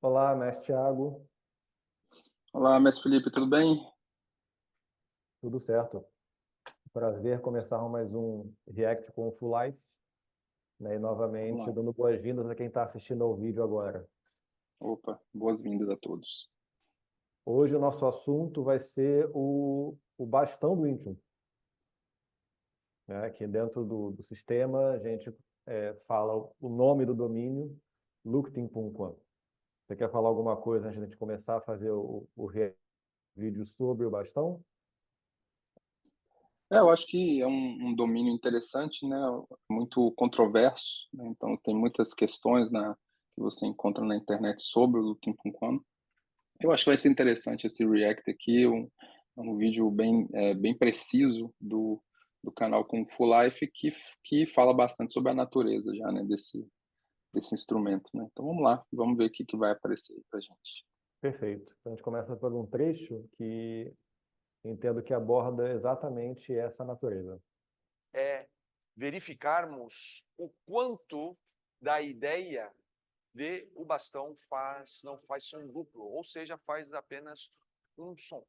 Olá, mestre Thiago, Olá, mestre Felipe, tudo bem? tudo certo? Prazer começar mais um React com o Full Life, né? E Vamos novamente lá. dando boas-vindas a quem está assistindo ao vídeo agora. Opa, boas-vindas a todos. Hoje o nosso assunto vai ser o bastão do Intune, né? Aqui dentro do sistema a gente fala o nome do domínio, Luktin.com. Você quer falar alguma coisa antes de a gente começar a fazer o vídeo sobre o bastão? Eu acho que é um domínio interessante, né? Muito controverso, né? Então tem muitas questões que você encontra na internet sobre o Looking.com. Eu acho que vai ser interessante esse React aqui, um vídeo bem preciso do canal Kung Fu Life que fala bastante sobre a natureza já, né? Desse instrumento, né? Então vamos lá, vamos ver o que vai aparecer aí pra gente. Perfeito. Então a gente começa por um trecho que entendo que aborda exatamente essa natureza. É verificarmos o quanto da ideia de o bastão não faz som duplo, ou seja, faz apenas um som.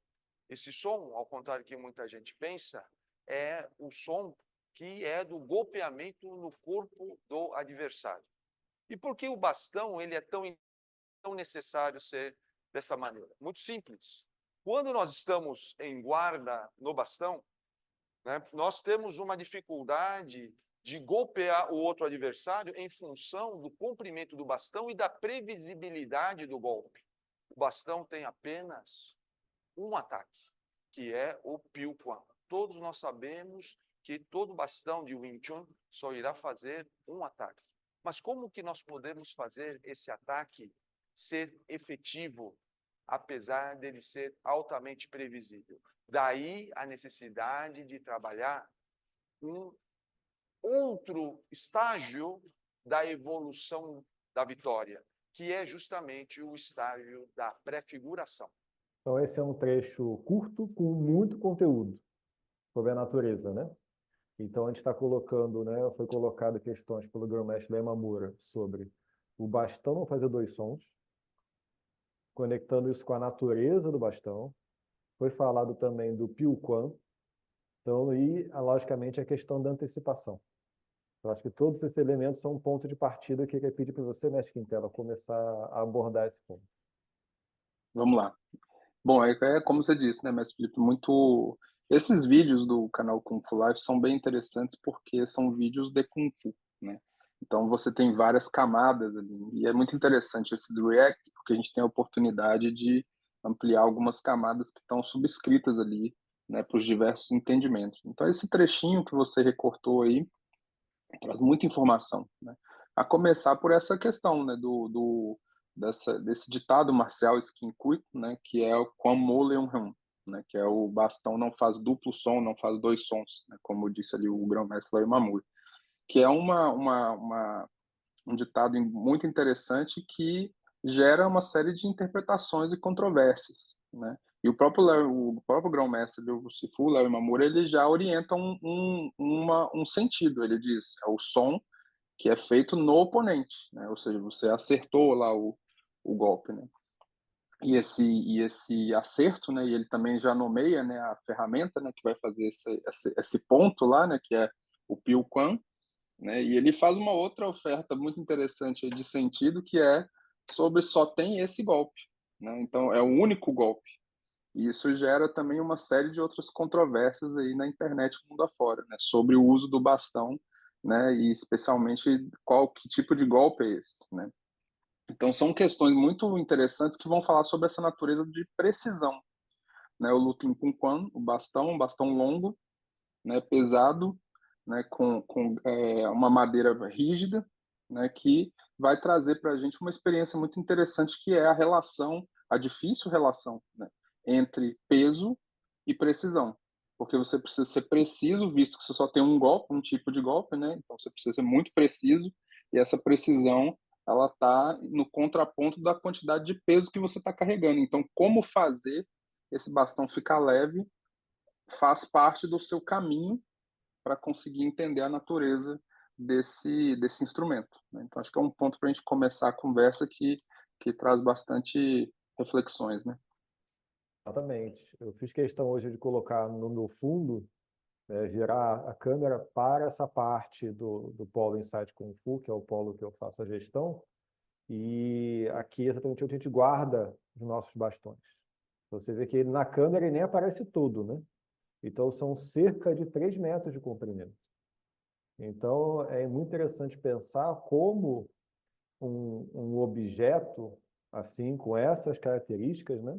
Esse som, ao contrário do que muita gente pensa, é o som que é do golpeamento no corpo do adversário. E por que o bastão ele é tão necessário ser dessa maneira? Muito simples. Quando nós estamos em guarda no bastão, né, nós temos uma dificuldade de golpear o outro adversário em função do comprimento do bastão e da previsibilidade do golpe. O bastão tem apenas um ataque, que é o Piu Quan. Todos nós sabemos que todo bastão de Wing Chun só irá fazer um ataque. Mas como que nós podemos fazer esse ataque ser efetivo, apesar dele ser altamente previsível? Daí a necessidade de trabalhar um outro estágio da evolução da vitória, que é justamente o estágio da prefiguração. Então, esse é um trecho curto com muito conteúdo sobre a natureza, né? Então, a gente está colocando, né? Foi colocado questões pelo grão-mestre Yamamura sobre o bastão não fazer dois sons, conectando isso com a natureza do bastão. Foi falado também do Piu Quan. Então, e, logicamente, a questão da antecipação. Eu acho que todos esses elementos são um ponto de partida que eu queria pedir para você, mestre Quintela, começar a abordar esse ponto. Vamos lá. Bom, é como você disse, né, mestre Felipe, muito... Esses vídeos do canal Kung Fu Life são bem interessantes porque são vídeos de Kung Fu, né? Então você tem várias camadas ali, e é muito interessante esses reacts porque a gente tem a oportunidade de ampliar algumas camadas que estão subscritas ali, né, para os diversos entendimentos. Então esse trechinho que você recortou aí traz muita informação, né? A começar por essa questão, né, desse ditado marcial Skin Quick, né, que é o Quan Mo Leung Hun, né, que é o bastão não faz duplo som, não faz dois sons, né, como disse ali o grão-mestre Larry Mamuri, que é um ditado muito interessante que gera uma série de interpretações e controvérsias, né? E o próprio grão-mestre do Sifu, Larry Mamura, ele já orienta um sentido. Ele diz, é o som que é feito no oponente, né? Ou seja, você acertou lá o golpe, né? E esse acerto, né? E ele também já nomeia, né, a ferramenta, né, que vai fazer esse ponto lá, né, que é o Piu Quan, né? E ele faz uma outra oferta muito interessante de sentido, que é sobre só tem esse golpe, né? Então é o único golpe. E isso gera também uma série de outras controvérsias aí na internet mundo afora, né? Sobre o uso do bastão, né? E especialmente que tipo de golpe é esse, né? Então são questões muito interessantes que vão falar sobre essa natureza de precisão, né? O Lutin Pun Quan, o bastão, um bastão longo, né, pesado, né, com uma madeira rígida, né, que vai trazer para a gente uma experiência muito interessante, que é a difícil relação, né, entre peso e precisão. Porque você precisa ser preciso, visto que você só tem um golpe, um tipo de golpe, né? Então você precisa ser muito preciso, e essa precisão ela está no contraponto da quantidade de peso que você está carregando. Então, como fazer esse bastão ficar leve faz parte do seu caminho para conseguir entender a natureza desse instrumento, né? Então, acho que é um ponto para a gente começar a conversa que que traz bastante reflexões, né? Exatamente. Eu fiz questão hoje de colocar no meu fundo, virar a câmera para essa parte do polo Insight Kung Fu, que é o polo que eu faço a gestão, e aqui exatamente onde a gente guarda os nossos bastões. Você vê que ele, na câmera ele nem aparece todo, né? Então são cerca de 3 metros de comprimento. Então é muito interessante pensar como um objeto assim, com essas características, né?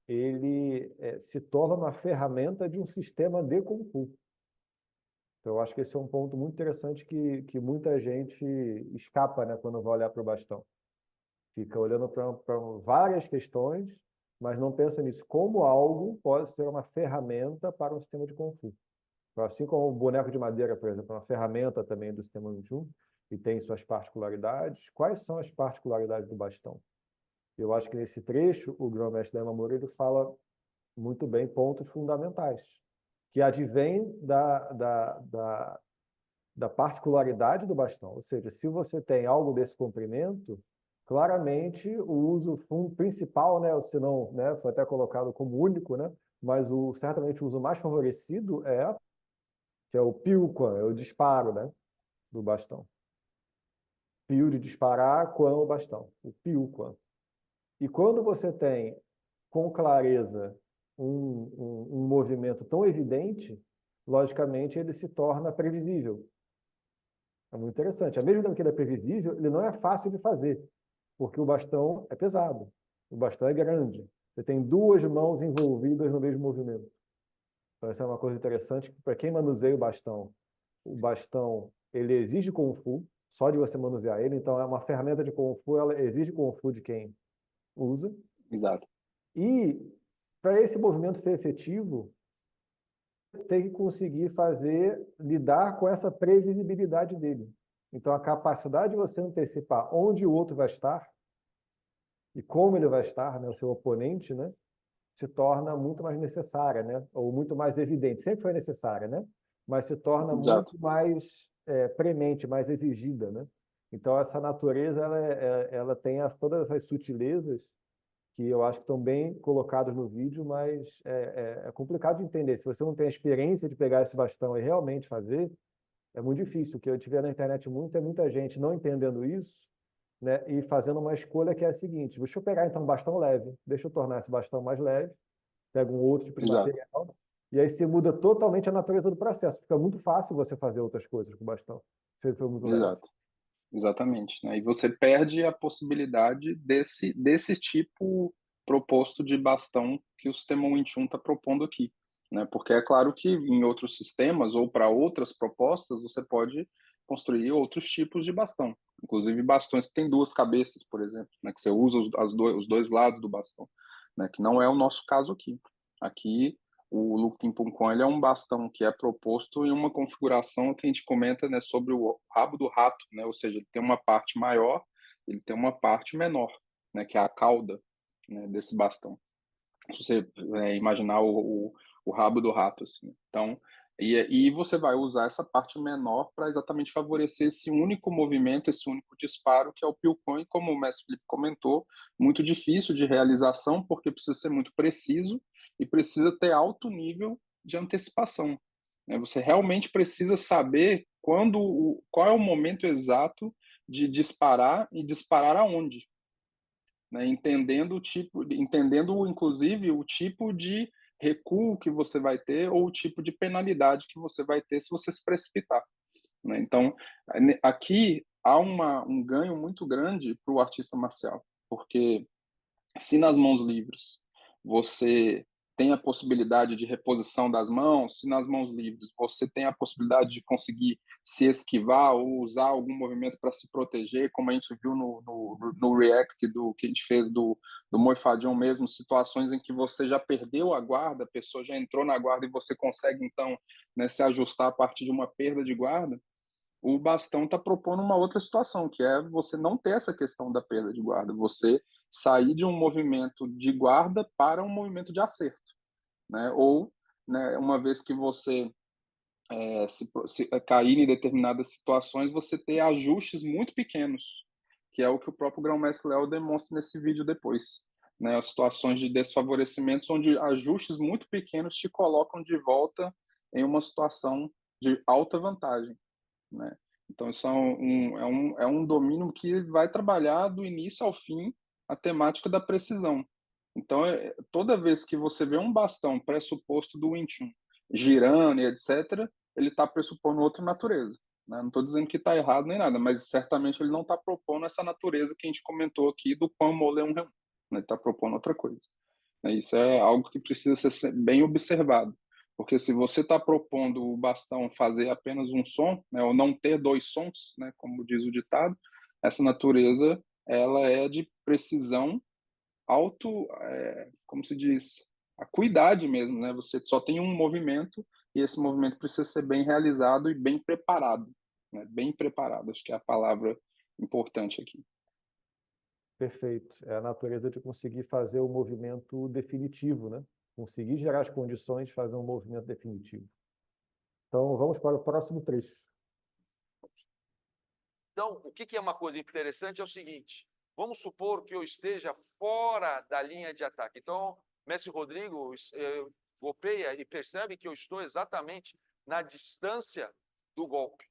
Ele se torna uma ferramenta de um sistema de Kung Fu. Então, eu acho que esse é um ponto muito interessante que muita gente escapa, né, quando vai olhar para o bastão. Fica olhando para várias questões, mas não pensa nisso como algo pode ser uma ferramenta para um sistema de Kung Fu. Então, assim como o boneco de madeira, por exemplo, é uma ferramenta também do sistema 21 e tem suas particularidades, quais são as particularidades do bastão? Eu acho que nesse trecho, o grão-mestre da Yamamura ele fala muito bem pontos fundamentais, que advêm da particularidade do bastão. Ou seja, se você tem algo desse comprimento, claramente o uso principal, né, ou se não, né, foi até colocado como único, né, mas certamente o uso mais favorecido que é o piuquan, é o disparo, né, do bastão. Pio de disparar, quan o bastão, o piuquan. E quando você tem com clareza um movimento tão evidente, logicamente ele se torna previsível. É muito interessante. Ao mesmo tempo que ele é previsível, ele não é fácil de fazer, porque o bastão é pesado, o bastão é grande. Você tem 2 mãos envolvidas no mesmo movimento. Então, essa é uma coisa interessante, para quem manuseia o bastão ele exige Kung Fu, só de você manusear ele, então é uma ferramenta de Kung Fu, ela exige Kung Fu de quem usa. Exato. E para esse movimento ser efetivo, tem que conseguir lidar com essa previsibilidade dele. Então, a capacidade de você antecipar onde o outro vai estar e como ele vai estar, né, o seu oponente, né, se torna muito mais necessária, né, ou muito mais evidente. Sempre foi necessária, né, mas se torna Exato. muito mais premente, mais exigida, né. Então, essa natureza, ela tem todas as sutilezas que eu acho que estão bem colocados no vídeo, mas é complicado de entender. Se você não tem a experiência de pegar esse bastão e realmente fazer, é muito difícil. O que eu tiver na internet muito é muita gente não entendendo isso, né, e fazendo uma escolha que é a seguinte: deixa eu pegar então um bastão leve, deixa eu tornar esse bastão mais leve, pega um outro tipo de Exato. material, e aí você muda totalmente a natureza do processo. Fica muito fácil você fazer outras coisas com o bastão, se ele for muito leve. Exato. Exatamente, né? E você perde a possibilidade desse tipo proposto de bastão que o sistema Wing Chun está propondo aqui, né? Porque é claro que em outros sistemas ou para outras propostas você pode construir outros tipos de bastão, inclusive bastões que têm 2 cabeças, por exemplo, né? Que você usa os dois lados do bastão, né? Que não é o nosso caso aqui. Aqui o Lupin Puncon ele é um bastão que é proposto em uma configuração que a gente comenta, né, sobre o rabo do rato, né, ou seja, ele tem uma parte maior, ele tem uma parte menor, né, que é a cauda, né, desse bastão. Se você imaginar o rabo do rato, assim. Então, e você vai usar essa parte menor para exatamente favorecer esse único movimento, esse único disparo, que é o Pilcon, e como o mestre Felipe comentou, muito difícil de realização, porque precisa ser muito preciso e precisa ter alto nível de antecipação. Né? Você realmente precisa saber qual é o momento exato de disparar e disparar aonde, né? Entendendo inclusive o tipo de recuo que você vai ter ou o tipo de penalidade que você vai ter se você se precipitar, né? Então, aqui há um ganho muito grande para o artista marcial, porque se nas mãos livres você tem a possibilidade de reposição das mãos, se nas mãos livres você tem a possibilidade de conseguir se esquivar ou usar algum movimento para se proteger, como a gente viu no react que a gente fez do Moifadion mesmo, situações em que você já perdeu a guarda, a pessoa já entrou na guarda e você consegue, então, né, se ajustar a partir de uma perda de guarda. O bastão está propondo uma outra situação, que é você não ter essa questão da perda de guarda, você sair de um movimento de guarda para um movimento de acerto, né? Ou, né, uma vez que você se cair em determinadas situações, você ter ajustes muito pequenos, que é o que o próprio Grão-Mestre Léo demonstra nesse vídeo depois, né? As situações de desfavorecimentos onde ajustes muito pequenos te colocam de volta em uma situação de alta vantagem, né? Então, isso é um domínio que vai trabalhar do início ao fim a temática da precisão. Então, toda vez que você vê um bastão pressuposto do Wing Chun girando e etc., ele está pressupondo outra natureza, né? Não estou dizendo que está errado nem nada, mas certamente ele não está propondo essa natureza que a gente comentou aqui do Quan Mole Un, né? Ele está propondo outra coisa. Isso é algo que precisa ser bem observado, porque se você está propondo o bastão fazer apenas um som, né, ou não ter dois sons, né, como diz o ditado, essa natureza ela é de precisão como se diz, acuidade mesmo, né? Você só tem um movimento e esse movimento precisa ser bem realizado e bem preparado, né? Bem preparado, acho que é a palavra importante aqui. Perfeito. É a natureza de conseguir fazer o movimento definitivo, né? Conseguir gerar as condições de fazer um movimento definitivo. Então, vamos para o próximo trecho. Então, o que é uma coisa interessante é o seguinte: vamos supor que eu esteja fora da linha de ataque. Então, mestre Rodrigo golpeia e percebe que eu estou exatamente na distância do golpe.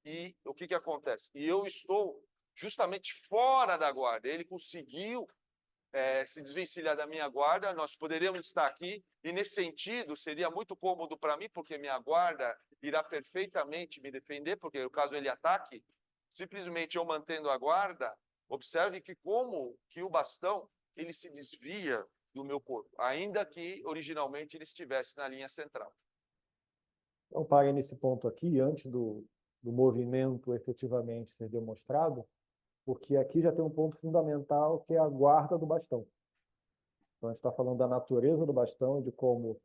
E o que acontece? E eu estou justamente fora da guarda. Ele conseguiu se desvencilhar da minha guarda, nós poderíamos estar aqui, e nesse sentido seria muito cômodo para mim, porque minha guarda irá perfeitamente me defender, porque no caso ele ataque, simplesmente eu mantendo a guarda, observe que como que o bastão ele se desvia do meu corpo, ainda que originalmente ele estivesse na linha central. Então, pare nesse ponto aqui, antes do movimento efetivamente ser demonstrado, porque aqui já tem um ponto fundamental, que é a guarda do bastão. Então, a gente está falando da natureza do bastão, de como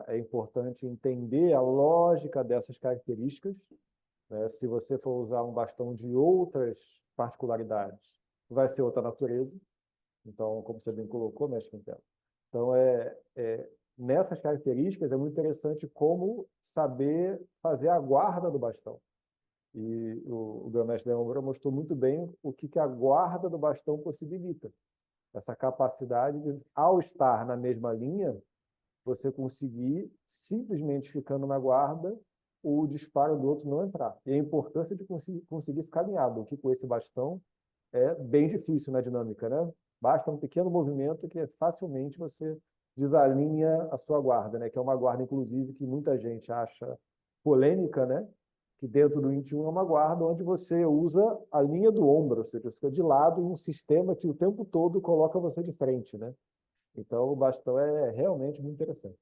é importante entender a lógica dessas características, né? Se você for usar um bastão de outras particularidades, vai ser outra natureza. Então, como você bem colocou, mestre Quintela. Então, nessas características, é muito interessante como saber fazer a guarda do bastão. E o grão-mestre Leão mostrou muito bem o que a guarda do bastão possibilita. Essa capacidade de, ao estar na mesma linha, você conseguir, simplesmente ficando na guarda, o disparo do outro não entrar. E a importância de conseguir ficar alinhado, o que com esse bastão é bem difícil na dinâmica, né? Basta um pequeno movimento que facilmente você desalinha a sua guarda, né? Que é uma guarda, inclusive, que muita gente acha polêmica, né? Que dentro do 21 é uma guarda onde você usa a linha do ombro, ou seja, você fica de lado em um sistema que o tempo todo coloca você de frente, né? Então, o bastão é realmente muito interessante.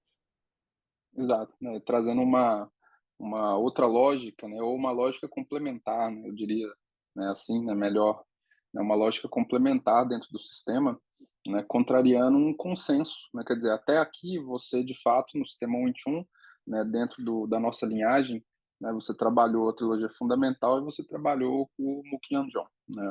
Exato, né? Trazendo uma outra lógica, né? Ou uma lógica complementar, né? Eu diria, né? Assim, né? Melhor, né? Uma lógica complementar dentro do sistema, né? Contrariando um consenso, né? Quer dizer, até aqui você, de fato, no sistema 121, né? Dentro da nossa linhagem, né? Você trabalhou a trilogia fundamental e você trabalhou o Mukianjon, né?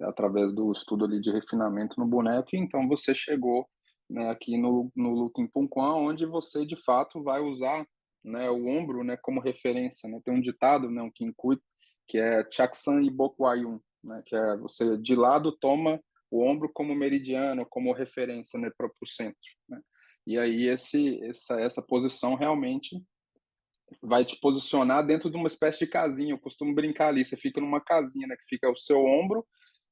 Através do estudo ali de refinamento no boneco, e então você chegou, né, aqui no Lutin Pun Quan, onde você de fato vai usar, né, o ombro, né, como referência, né? Tem um ditado, né, um Kinkui, que é Chaksan e Bokwayun, né, que é você de lado toma o ombro como meridiano, como referência, né, para o centro, né? E aí essa posição realmente vai te posicionar dentro de uma espécie de casinha. Eu costumo brincar ali, você fica numa casinha, né, que fica o seu ombro,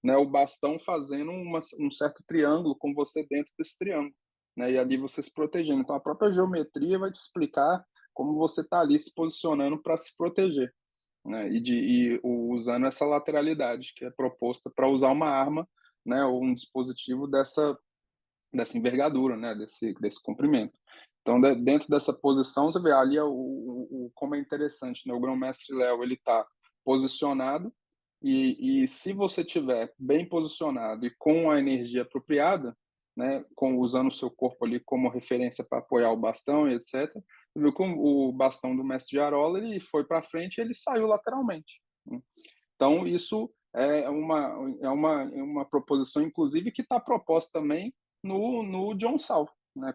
né, o bastão fazendo um certo triângulo com você dentro desse triângulo, né, e ali você se protegendo. Então a própria geometria vai te explicar como você está ali se posicionando para se proteger, né, usando essa lateralidade que é proposta para usar uma arma, né, ou um dispositivo dessa envergadura, né, desse comprimento. Então, dentro dessa posição, você vê ali como é interessante, né? O grão-mestre Léo, ele está posicionado, e se você tiver bem posicionado e com a energia apropriada, né, usando o seu corpo ali como referência para apoiar o bastão e etc., você viu que o bastão do mestre Jarola, ele foi para frente e ele saiu lateralmente, né? Então, isso é uma proposição, inclusive, que está proposta também no John Sal, né,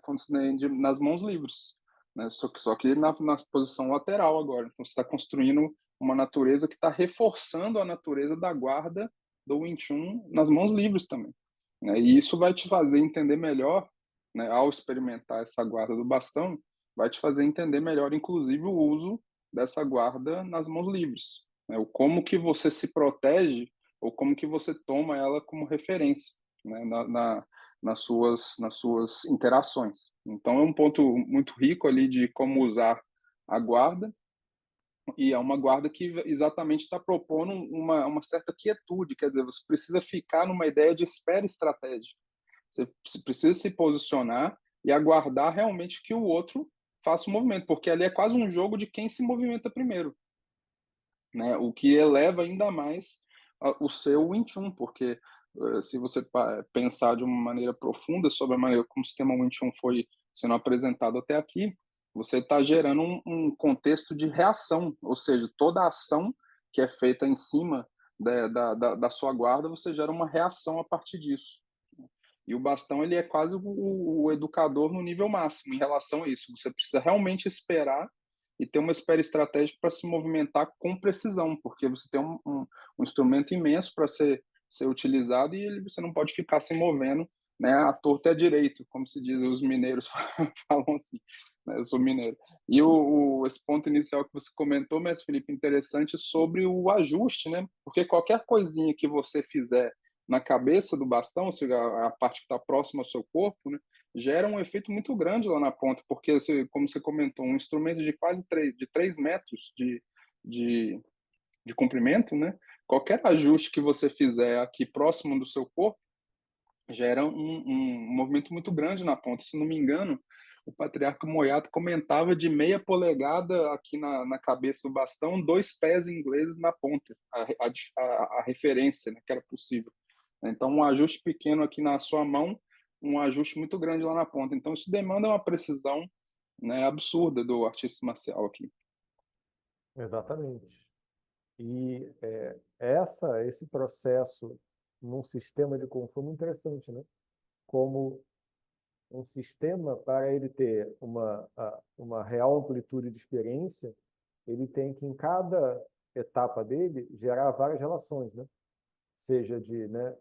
nas mãos livres, né, só que na posição lateral agora. Então, você está construindo uma natureza que está reforçando a natureza da guarda do Wing Chun nas mãos livres também, né? E isso vai te fazer entender melhor, né, ao experimentar essa guarda do bastão, vai te fazer entender melhor, inclusive, o uso dessa guarda nas mãos livres, né? O como que você se protege ou como que você toma ela como referência, né, nas suas interações. Então, é um ponto muito rico ali de como usar a guarda, e é uma guarda que exatamente está propondo uma certa quietude, quer dizer, você precisa ficar numa ideia de espera estratégica. Você precisa se posicionar e aguardar realmente que o outro faça o movimento, porque ali é quase um jogo de quem se movimenta primeiro, né? O que eleva ainda mais o seu Wing Chun, porque se você pensar de uma maneira profunda sobre a maneira como o sistema Wing Chun foi sendo apresentado até aqui, você está gerando um contexto de reação, ou seja, toda a ação que é feita em cima da sua guarda, você gera uma reação a partir disso. E o bastão, ele é quase o educador no nível máximo em relação a isso. Você precisa realmente esperar e ter uma espera estratégica para se movimentar com precisão, porque você tem um instrumento imenso para ser utilizado e você não pode ficar se movendo, né, à torta e à direito, como se diz, os mineiros falam assim, né, eu sou mineiro. E esse ponto inicial que você comentou, mestre Felipe, interessante sobre o ajuste, né? Porque qualquer coisinha que você fizer na cabeça do bastão, ou seja, a parte que está próxima ao seu corpo, né, gera um efeito muito grande lá na ponta, porque, como você comentou, um instrumento de quase 3 metros de comprimento, né, qualquer ajuste que você fizer aqui próximo do seu corpo gera um movimento muito grande na ponta. Se não me engano, o patriarca Moyato comentava de meia polegada aqui na cabeça do bastão, 2 pés ingleses na ponta, a referência, né, que era possível. Então, um ajuste pequeno aqui na sua mão, um ajuste muito grande lá na ponta. Então, isso demanda uma precisão, né, absurda do artista marcial aqui. Exatamente. E esse processo num sistema de Kung Fu é muito interessante, né? Como um sistema, para ele ter uma real amplitude de experiência, ele tem que, em cada etapa dele, gerar várias relações, né? Seja de, né,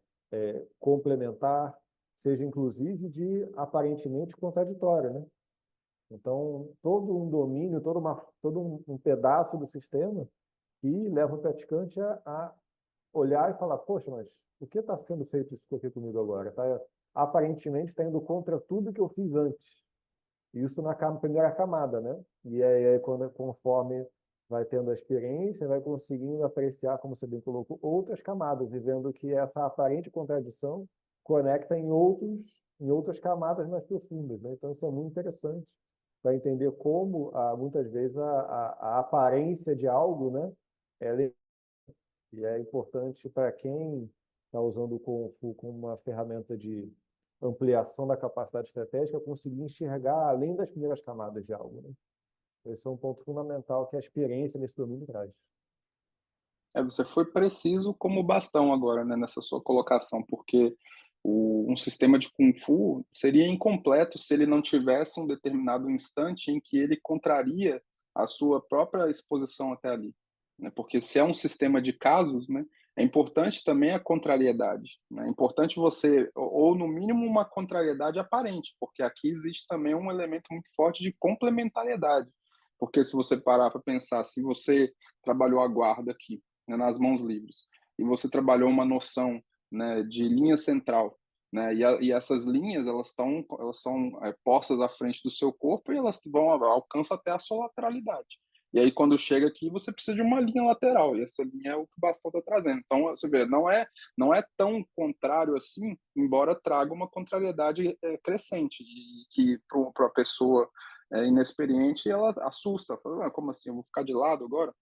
complementar, seja inclusive de aparentemente contraditória, né? Então, todo um domínio, todo um pedaço do sistema que leva o praticante a olhar e falar, poxa, mas o que está sendo feito isso aqui comigo agora? Aparentemente está indo contra tudo que eu fiz antes. Isso na primeira camada, né? E aí, conforme vai tendo a experiência, vai conseguindo apreciar, como você bem colocou, outras camadas e vendo que essa aparente contradição conecta em outras camadas mais profundas, né? Então, isso é muito interessante para entender como, muitas vezes, a aparência de algo, né? E é importante para quem está usando o Kung Fu como uma ferramenta de ampliação da capacidade estratégica, conseguir enxergar além das primeiras camadas de algo, né? Esse é um ponto fundamental que a experiência nesse domínio traz. Você foi preciso como bastão agora, né, nessa sua colocação, porque um sistema de Kung Fu seria incompleto se ele não tivesse um determinado instante em que ele contraria a sua própria exposição até ali, né? Porque se é um sistema de casos, né, é importante também a contrariedade, né? É importante você, ou no mínimo uma contrariedade aparente, porque aqui existe também um elemento muito forte de complementariedade, porque se você parar para pensar, se você trabalhou a guarda aqui, né, nas mãos livres, e você trabalhou uma noção, né, de linha central, né, e essas linhas elas são postas à frente do seu corpo e elas alcançam até a sua lateralidade. E aí quando chega aqui você precisa de uma linha lateral e essa linha é o que o bastão está trazendo. Então você vê, não é tão contrário assim, embora traga uma contrariedade crescente e que para a pessoa inexperiente ela assusta, fala, como assim, eu vou ficar de lado agora?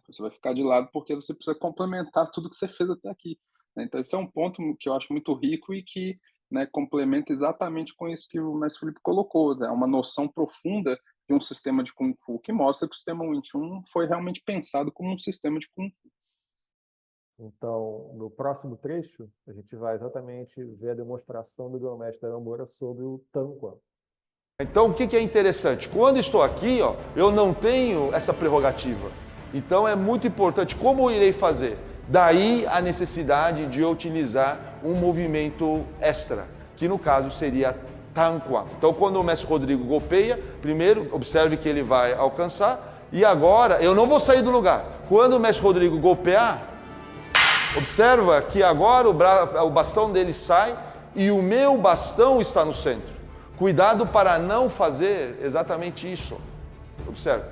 Você vai ficar de lado porque você precisa complementar tudo que você fez até aqui, né? Então esse é um ponto que eu acho muito rico e que, né, complementa exatamente com isso que o mestre Felipe colocou, né? Uma noção profunda de um sistema de Kung Fu que mostra que o sistema Wing Chun foi realmente pensado como um sistema de Kung Fu. Então, no próximo trecho, a gente vai exatamente ver a demonstração do grão-mestre Aramura sobre o Tanquan. Então, o que é interessante? Quando estou aqui, eu não tenho essa prerrogativa. Então, é muito importante. Como eu irei fazer? Daí a necessidade de utilizar um movimento extra, que no caso seria Tanquan. Então, quando o mestre Rodrigo golpeia, primeiro, observe que ele vai alcançar, e agora, eu não vou sair do lugar. Quando o mestre Rodrigo golpear, observa que agora o bastão dele sai e o meu bastão está no centro. Cuidado para não fazer exatamente isso. Observe.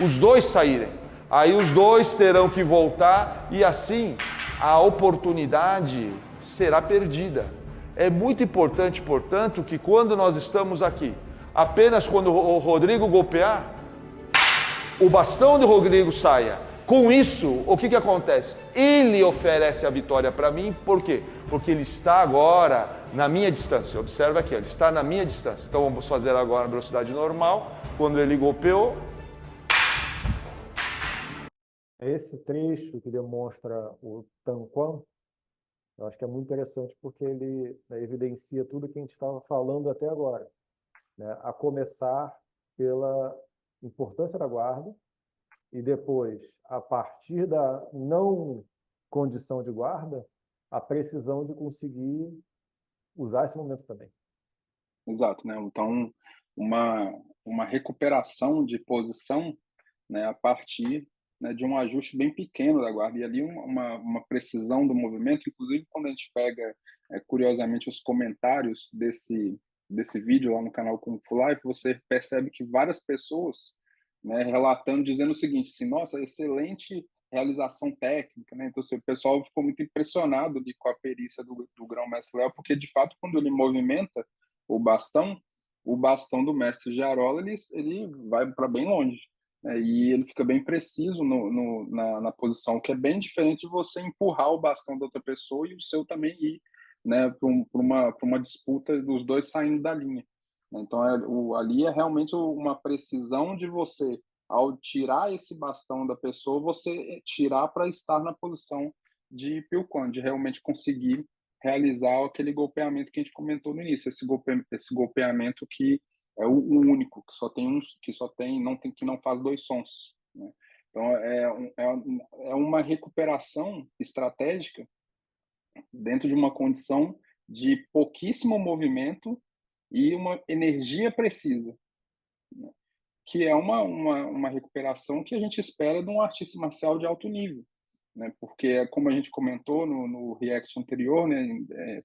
Os dois saírem. Aí os dois terão que voltar e assim a oportunidade será perdida. É muito importante, portanto, que quando nós estamos aqui, apenas quando o Rodrigo golpear, o bastão de Rodrigo saia. Com isso, o que acontece? Ele oferece a vitória para mim, por quê? Porque ele está agora na minha distância. Observa aqui, ele está na minha distância. Então vamos fazer agora a velocidade normal. Quando ele golpeou, esse trecho que demonstra o Tanquan, eu acho que é muito interessante porque ele, né, evidencia tudo que a gente estava falando até agora, né? A começar pela importância da guarda e depois, a partir da não condição de guarda, a precisão de conseguir usar esse momento também. Exato, né? Então, uma recuperação de posição, né, a partir, né, de um ajuste bem pequeno da guarda, e ali uma precisão do movimento. Inclusive, quando a gente pega, curiosamente, os comentários desse vídeo lá no canal Kung Fu Life, você percebe que várias pessoas, né, relatando, dizendo o seguinte, assim, nossa, excelente realização técnica, né? Então, assim, o pessoal ficou muito impressionado ali com a perícia do grão-mestre Léo, porque, de fato, quando ele movimenta o bastão do mestre Jarola, ele vai para bem longe, né? E ele fica bem preciso na posição, que é bem diferente de você empurrar o bastão da outra pessoa e o seu também ir, né, para uma disputa dos dois saindo da linha. Então, ali é realmente uma precisão de você, ao tirar esse bastão da pessoa, você tirar para estar na posição de Pilquan, de realmente conseguir realizar aquele golpeamento que a gente comentou no início, esse golpeamento que é o único, que só tem, que não faz dois sons, né? Então é uma recuperação estratégica dentro de uma condição de pouquíssimo movimento e uma energia precisa, né? Que é uma recuperação que a gente espera de um artista marcial de alto nível, né? Porque, como a gente comentou no react anterior, né,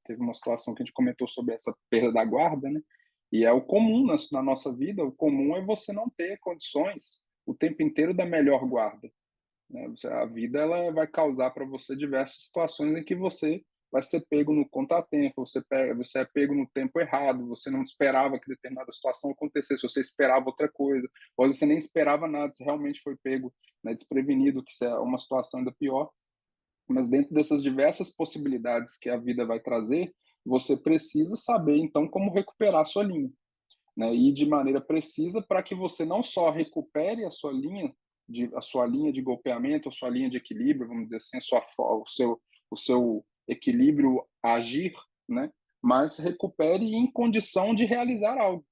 teve uma situação que a gente comentou sobre essa perda da guarda, né? E é o comum na nossa vida, o comum é você não ter condições o tempo inteiro da melhor guarda, né? A vida ela vai causar para você diversas situações em que você vai ser pego no contratempo, você é pego no tempo errado, você não esperava que determinada situação acontecesse, você esperava outra coisa, ou você nem esperava nada, você realmente foi pego, né, desprevenido, que isso é uma situação ainda pior. Mas dentro dessas diversas possibilidades que a vida vai trazer, você precisa saber, então, como recuperar a sua linha, né? E de maneira precisa para que você não só recupere a sua linha de golpeamento, a sua linha de equilíbrio, vamos dizer assim, o seu equilíbrio agir, né? Mas recupere em condição de realizar algo,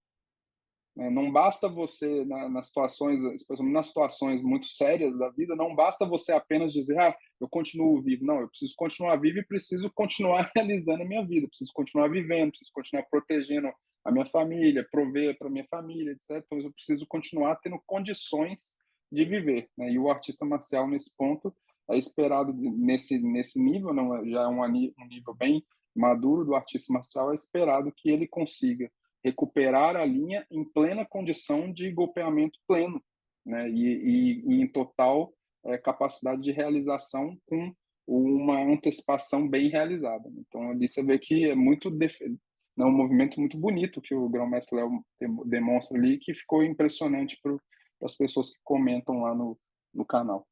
né? Não basta você, nas situações, especialmente nas situações muito sérias da vida, não basta você apenas dizer, eu continuo vivo. Não, eu preciso continuar vivo e preciso continuar realizando a minha vida, preciso continuar vivendo, preciso continuar protegendo a minha família, prover para minha família, etc. Então, eu preciso continuar tendo condições de viver, né? E o artista marcial, nesse ponto, é esperado nesse nível, não é, já é um nível bem maduro do artista marcial, é esperado que ele consiga recuperar a linha em plena condição de golpeamento pleno, né? E em total capacidade de realização com uma antecipação bem realizada. Então, ali você vê que é um movimento muito bonito que o grão-mestre Léo demonstra ali, que ficou impressionante para as pessoas que comentam lá no canal.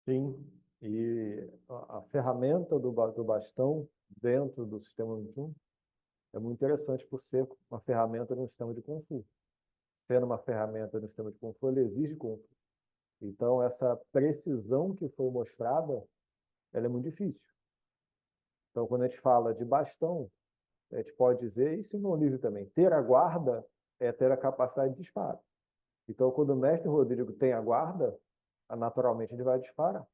Sim, e a ferramenta do bastão dentro do sistema Wing Chun é muito interessante por ser uma ferramenta no sistema de Kung Fu. Sendo uma ferramenta no sistema de Kung Fu, ele exige Kung Fu. Então, essa precisão que foi mostrada, ela é muito difícil. Então, quando a gente fala de bastão, a gente pode dizer, isso no livro também, ter a guarda é ter a capacidade de disparo. Então, quando o mestre Rodrigo tem a guarda, naturalmente ele vai disparar.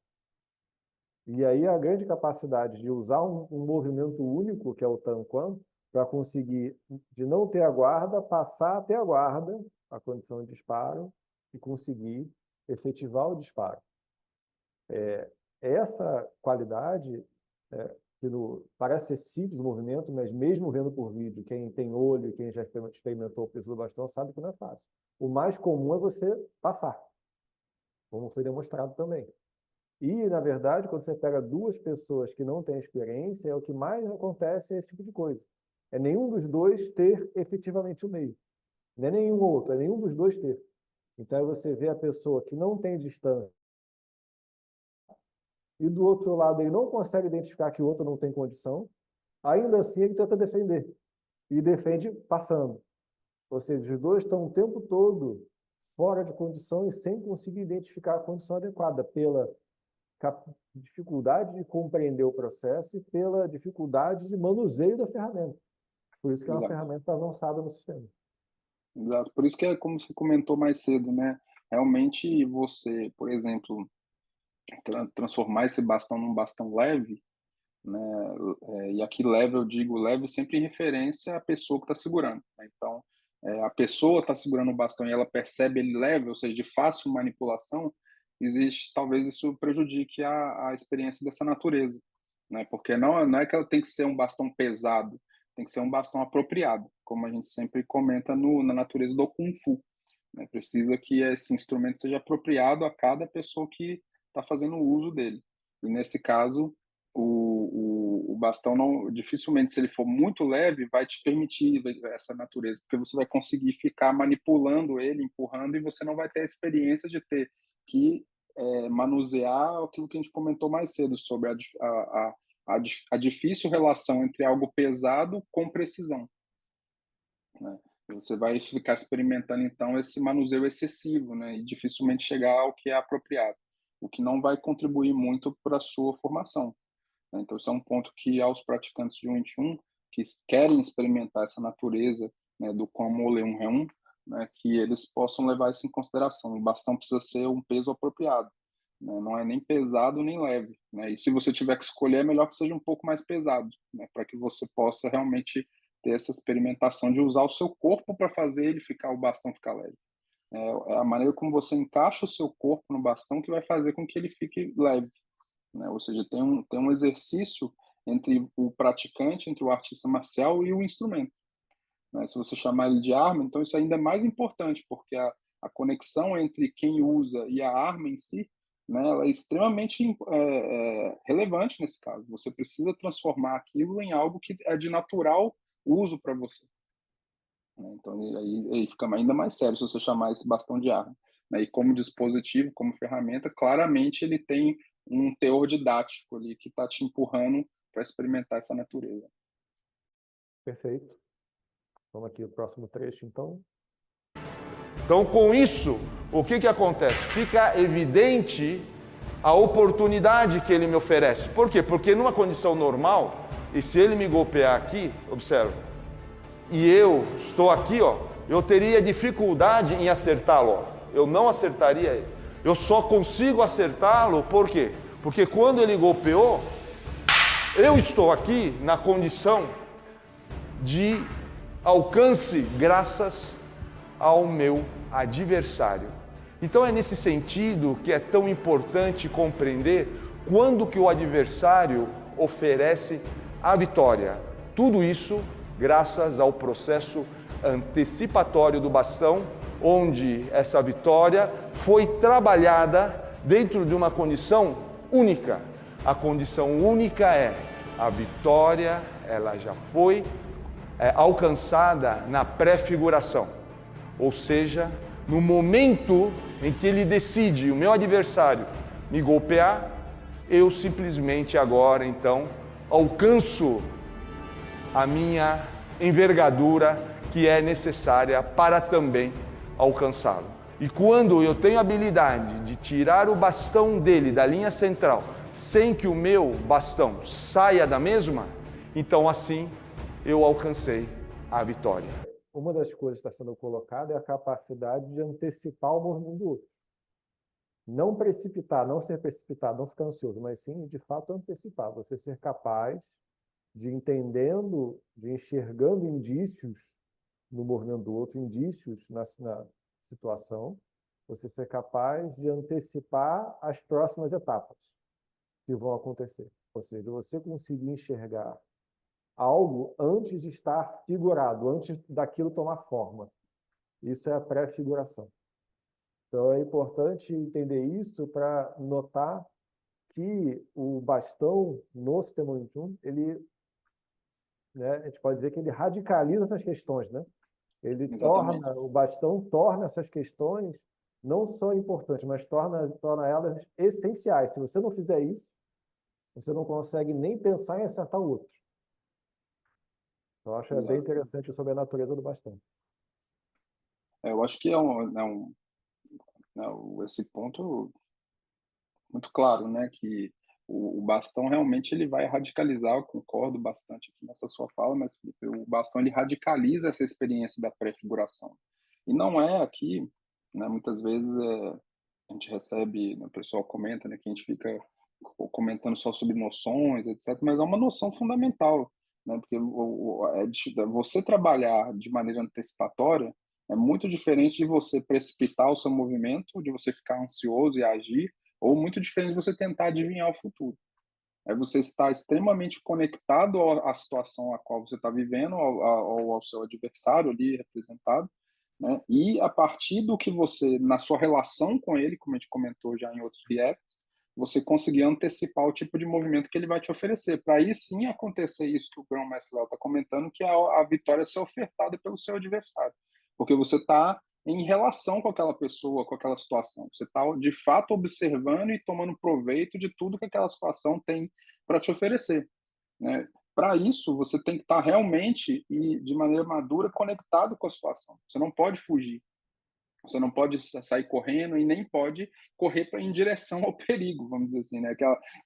E aí a grande capacidade de usar um movimento único, que é o Tan-Quan, para conseguir, de não ter a guarda, passar até a guarda, a condição de disparo, e conseguir efetivar o disparo. Essa qualidade, parece ser simples o movimento, mas mesmo vendo por vídeo, quem tem olho, quem já experimentou o peso do bastão, sabe que não é fácil. O mais comum é você passar, como foi demonstrado também. E, na verdade, quando você pega duas pessoas que não têm experiência, o que mais acontece é esse tipo de coisa. É nenhum dos dois ter efetivamente o meio. Não é nenhum outro, é nenhum dos dois ter. Então, você vê a pessoa que não tem distância e do outro lado ele não consegue identificar que o outro não tem condição, ainda assim ele tenta defender. E defende passando. Ou seja, os dois estão o tempo todo fora de condições sem conseguir identificar a condição adequada pela dificuldade de compreender o processo e pela dificuldade de manuseio da ferramenta. Por isso que é uma ferramenta avançada no sistema. Exato. Por isso que é como você comentou mais cedo, né? Realmente você, por exemplo, transformar esse bastão num bastão leve, né? E aqui leve, eu digo leve sempre em referência à pessoa que está segurando, né? Então, a pessoa está segurando o bastão e ela percebe ele leve, ou seja, de fácil manipulação, talvez isso prejudique a experiência dessa natureza, né? Porque não é que ela tem que ser um bastão pesado, tem que ser um bastão apropriado, como a gente sempre comenta na natureza do Kung Fu, né? Precisa que esse instrumento seja apropriado a cada pessoa que está fazendo o uso dele. E nesse caso, o bastão não, dificilmente, se ele for muito leve, vai te permitir essa natureza, porque você vai conseguir ficar manipulando ele, empurrando, e você não vai ter a experiência de ter que manusear aquilo que a gente comentou mais cedo sobre a difícil relação entre algo pesado com precisão, né? Você vai ficar experimentando, então, esse manuseio excessivo, né? E dificilmente chegar ao que é apropriado, o que não vai contribuir muito para a sua formação. Então, isso é um ponto que aos praticantes de Wing Chun que querem experimentar essa natureza, né, do como ler um Reum, né, que eles possam levar isso em consideração. O bastão precisa ser um peso apropriado, né, não é nem pesado nem leve, né, e se você tiver que escolher, é melhor que seja um pouco mais pesado, né, para que você possa realmente ter essa experimentação de usar o seu corpo para fazer o bastão ficar leve. É a maneira como você encaixa o seu corpo no bastão que vai fazer com que ele fique leve, né? Ou seja, tem um exercício entre o praticante, entre o artista marcial e o instrumento, né? Se você chamar ele de arma, então isso ainda é mais importante, porque a conexão entre quem usa e a arma em si, né, ela é extremamente relevante nesse caso. Você precisa transformar aquilo em algo que é de natural uso para você, né? Então aí fica ainda mais sério se você chamar esse bastão de arma, né? E como dispositivo, como ferramenta, claramente ele tem um teor didático ali que está te empurrando para experimentar essa natureza. Perfeito. Vamos aqui o próximo trecho, então. Então, com isso, o que acontece? Fica evidente a oportunidade que ele me oferece. Por quê? Porque numa condição normal, e se ele me golpear aqui, observa, e eu estou aqui, ó, eu teria dificuldade em acertá-lo, ó. Eu não acertaria ele. Eu só consigo acertá-lo, por quê? Porque quando ele golpeou, eu estou aqui na condição de alcance graças ao meu adversário. Então é nesse sentido que é tão importante compreender quando que o adversário oferece a vitória. Tudo isso graças ao processo antecipatório do bastão, onde essa vitória foi trabalhada dentro de uma condição única. A condição única é a vitória, ela já foi alcançada na pré-figuração, ou seja, no momento em que ele decide, o meu adversário, me golpear, eu simplesmente agora, então, alcanço a minha envergadura que é necessária para também alcançá-lo. E quando eu tenho a habilidade de tirar o bastão dele da linha central, sem que o meu bastão saia da mesma, então assim eu alcancei a vitória. Uma das coisas que está sendo colocada é a capacidade de antecipar o movimento do outro. não precipitar, não ser precipitado, não ficar ansioso, mas sim, de fato, antecipar. Você ser capaz de entendendo, de enxergando indícios no movimento do outro, indícios na situação, você ser capaz de antecipar as próximas etapas que vão acontecer. Ou seja, você conseguir enxergar algo antes de estar figurado, antes daquilo tomar forma. Isso é a pré-figuração. Então, é importante entender isso para notar que o bastão no sistema Wing ele, né, a gente pode dizer que ele radicaliza essas questões, né? Exatamente. O bastão torna essas questões não só importantes, mas torna elas essenciais. Se você não fizer isso, você não consegue nem pensar em acertar o outro. Eu acho bem Exato. interessante sobre a natureza do bastão. Eu acho que esse ponto muito claro, né, que o bastão realmente ele vai radicalizar, eu concordo bastante aqui nessa sua fala, mas Felipe, o bastão ele radicaliza essa experiência da pré-figuração. E não é aqui, né, muitas vezes a gente recebe, né, o pessoal comenta, né, que a gente fica comentando só sobre noções, etc, mas é uma noção fundamental, né, porque você trabalhar de maneira antecipatória é muito diferente de você precipitar o seu movimento, de você ficar ansioso e agir, ou muito diferente de você tentar adivinhar o futuro. É você estar extremamente conectado à situação a qual você está vivendo, ao seu adversário ali representado, né? E a partir do que você, na sua relação com ele, como a gente comentou já em outros reacts, você conseguir antecipar o tipo de movimento que ele vai te oferecer. Para aí sim acontecer isso que o Grão-Mestre Léo está comentando, que é a vitória ser ofertada pelo seu adversário. Porque você está em relação com aquela pessoa, com aquela situação. Você está, de fato, observando e tomando proveito de tudo que aquela situação tem para te oferecer, né? Para isso, você tem que estar realmente e de maneira madura conectado com a situação. Você não pode fugir. Você não pode sair correndo e nem pode correr em direção ao perigo, vamos dizer assim, né?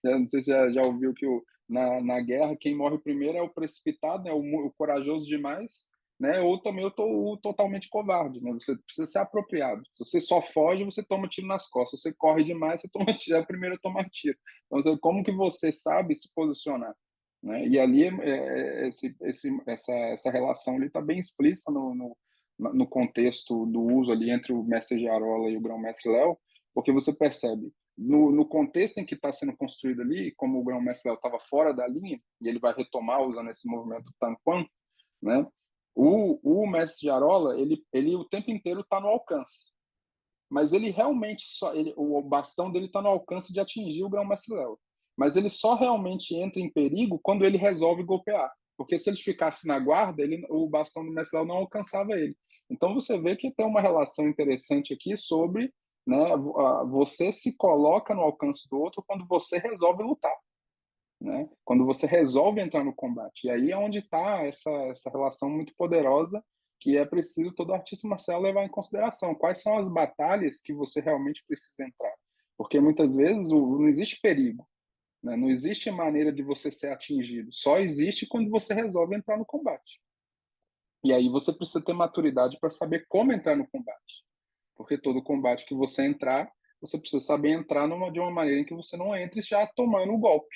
Não sei se já ouviu que na guerra quem morre primeiro é o precipitado, né? O corajoso demais, né? Ou também eu tô o totalmente covarde, né? Você precisa ser apropriado. Se você só foge, você toma tiro nas costas. Se você corre demais, você toma tiro, é o primeiro a tomar tiro. Então, como que você sabe se posicionar? Né? E ali essa relação ali está bem explícita no contexto do uso ali entre o mestre Jarola e o grão-mestre Léo, porque você percebe, no contexto em que está sendo construído ali, como o grão-mestre Léo estava fora da linha, e ele vai retomar usando esse movimento Tanquan, né? O mestre Jarola, ele o tempo inteiro está no alcance, mas ele realmente o bastão dele está no alcance de atingir o grão-mestre Léo, mas ele só realmente entra em perigo quando ele resolve golpear, porque se ele ficasse na guarda, o bastão do mestre Léo não alcançava ele. Então você vê que tem uma relação interessante aqui sobre, né, você se coloca no alcance do outro quando você resolve lutar, né? Quando você resolve entrar no combate. E aí é onde está essa relação muito poderosa que é preciso todo artista marcial levar em consideração. Quais são as batalhas que você realmente precisa entrar? Porque muitas vezes não existe perigo, né? Não existe maneira de você ser atingido. Só existe quando você resolve entrar no combate. E aí você precisa ter maturidade para saber como entrar no combate. Porque todo combate que você entrar, você precisa saber entrar de uma maneira em que você não entre já tomando o golpe,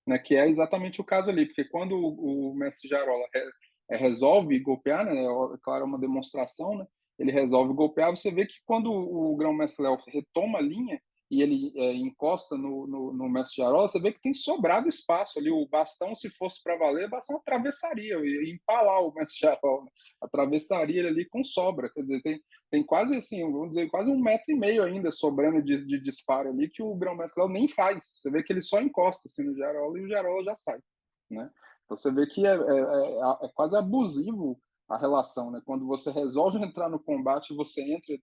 né? Que é exatamente o caso ali, porque quando o mestre Jarola resolve golpear, né? Claro, é uma demonstração, né? Ele resolve golpear, você vê que quando o grão-mestre Léo retoma a linha e ele encosta no mestre Jarola, você vê que tem sobrado espaço ali. O bastão, se fosse para valer, o bastão atravessaria, ia empalar o mestre Jarola, atravessaria ele ali com sobra. Quer dizer, tem quase assim, vamos dizer, quase 1,5 metro ainda sobrando de disparo ali que o grão-mestre Léo nem faz. Você vê que ele só encosta assim no Jarola e o Jarola já sai, né? Então você vê que é quase abusivo a relação, né? Quando você resolve entrar no combate, você entra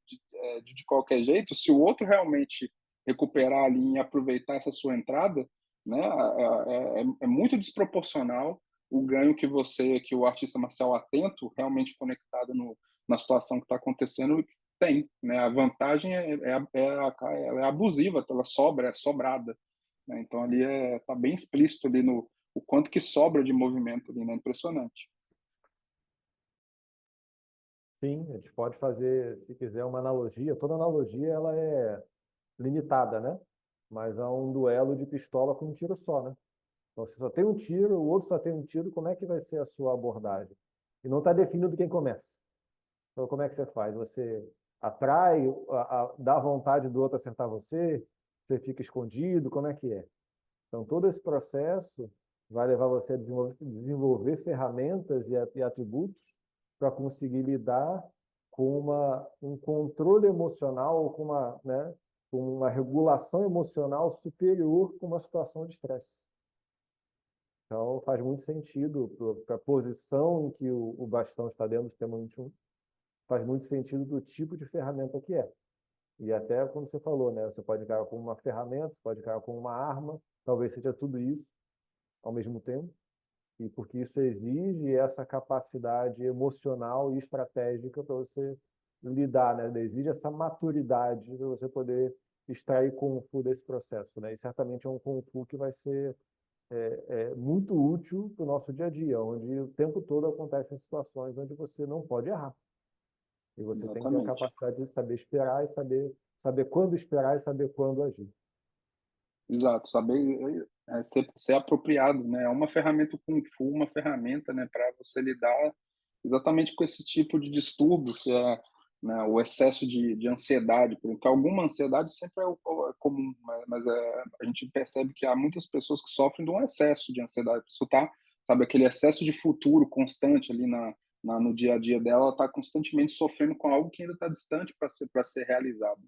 de qualquer jeito. Se o outro realmente recuperar ali e aproveitar essa sua entrada, né? É muito desproporcional o ganho que o artista marcial atento, realmente conectado na situação que está acontecendo, tem, né? A vantagem ela é abusiva, ela é sobrada, né? Então ali tá bem explícito ali no o quanto que sobra de movimento ali, né? Impressionante. Sim, a gente pode fazer, se quiser, uma analogia. Toda analogia ela é limitada, né? Mas há um duelo de pistola com um tiro só, né? Então, se só tem um tiro, o outro só tem um tiro, como é que vai ser a sua abordagem? E não está definido quem começa. Então, como é que você faz? Você atrai, dá vontade do outro acertar você? Você fica escondido? Como é que é? Então, todo esse processo vai levar você a desenvolver ferramentas e atributos para conseguir lidar com um controle emocional, com uma regulação emocional superior com uma situação de estresse. Então, faz muito sentido para a posição em que o bastão está dentro do sistema 21, faz muito sentido do tipo de ferramenta que é. E até como você falou, né? Você pode encarar como uma ferramenta, você pode encarar como uma arma, talvez seja tudo isso ao mesmo tempo, e porque isso exige essa capacidade emocional e estratégica para você lidar, né? Exige essa maturidade para você poder extrair Kung Fu desse processo, né? E certamente é um Kung Fu que vai ser muito útil para o nosso dia a dia, onde o tempo todo acontecem situações onde você não pode errar. E você tem que ter a Exatamente. capacidade de saber esperar e saber quando esperar e saber quando agir. Exato, saber ser apropriado, né? É uma ferramenta Kung Fu, uma ferramenta, né, para você lidar exatamente com esse tipo de distúrbio, que é, né, o excesso de ansiedade, porque alguma ansiedade sempre é comum, mas a gente percebe que há muitas pessoas que sofrem de um excesso de ansiedade. A pessoa tá, sabe, aquele excesso de futuro constante ali no dia a dia dela, ela está constantemente sofrendo com algo que ainda está distante para ser realizado.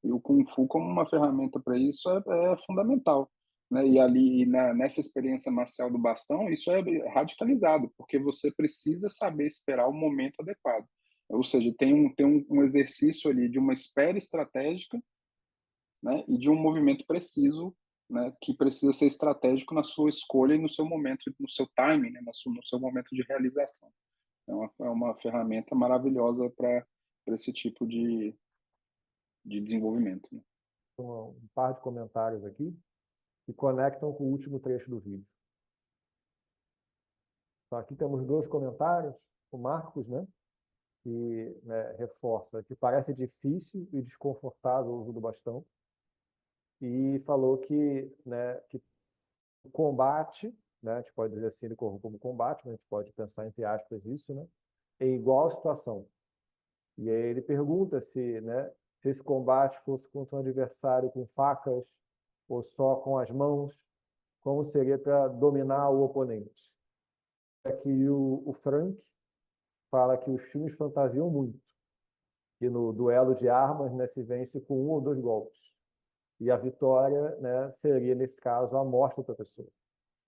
E o Kung Fu, como uma ferramenta para isso, é fundamental. Né? E ali, nessa experiência marcial do bastão, isso é radicalizado, porque você precisa saber esperar o momento adequado. Ou seja, tem um exercício ali de uma espera estratégica, né? E de um movimento preciso, né? Que precisa ser estratégico na sua escolha e no seu momento, no seu timing, né? No seu momento de realização. É uma ferramenta maravilhosa para esse tipo de desenvolvimento. Né? Um par de comentários aqui que conectam com o último trecho do vídeo. Então, aqui temos dois comentários, o Marcos, né, que, né, reforça que parece difícil e desconfortável o uso do bastão, e falou que o combate, né, a gente pode dizer assim, ele como combate, mas a gente pode pensar entre aspas isso, né, em igual situação. E aí ele pergunta se esse combate fosse contra um adversário com facas ou só com as mãos, como seria para dominar o oponente. Aqui o Frank fala que os filmes fantasiam muito, que no duelo de armas, né, se vence com um ou dois golpes. E a vitória, né, seria, nesse caso, a morte da pessoa.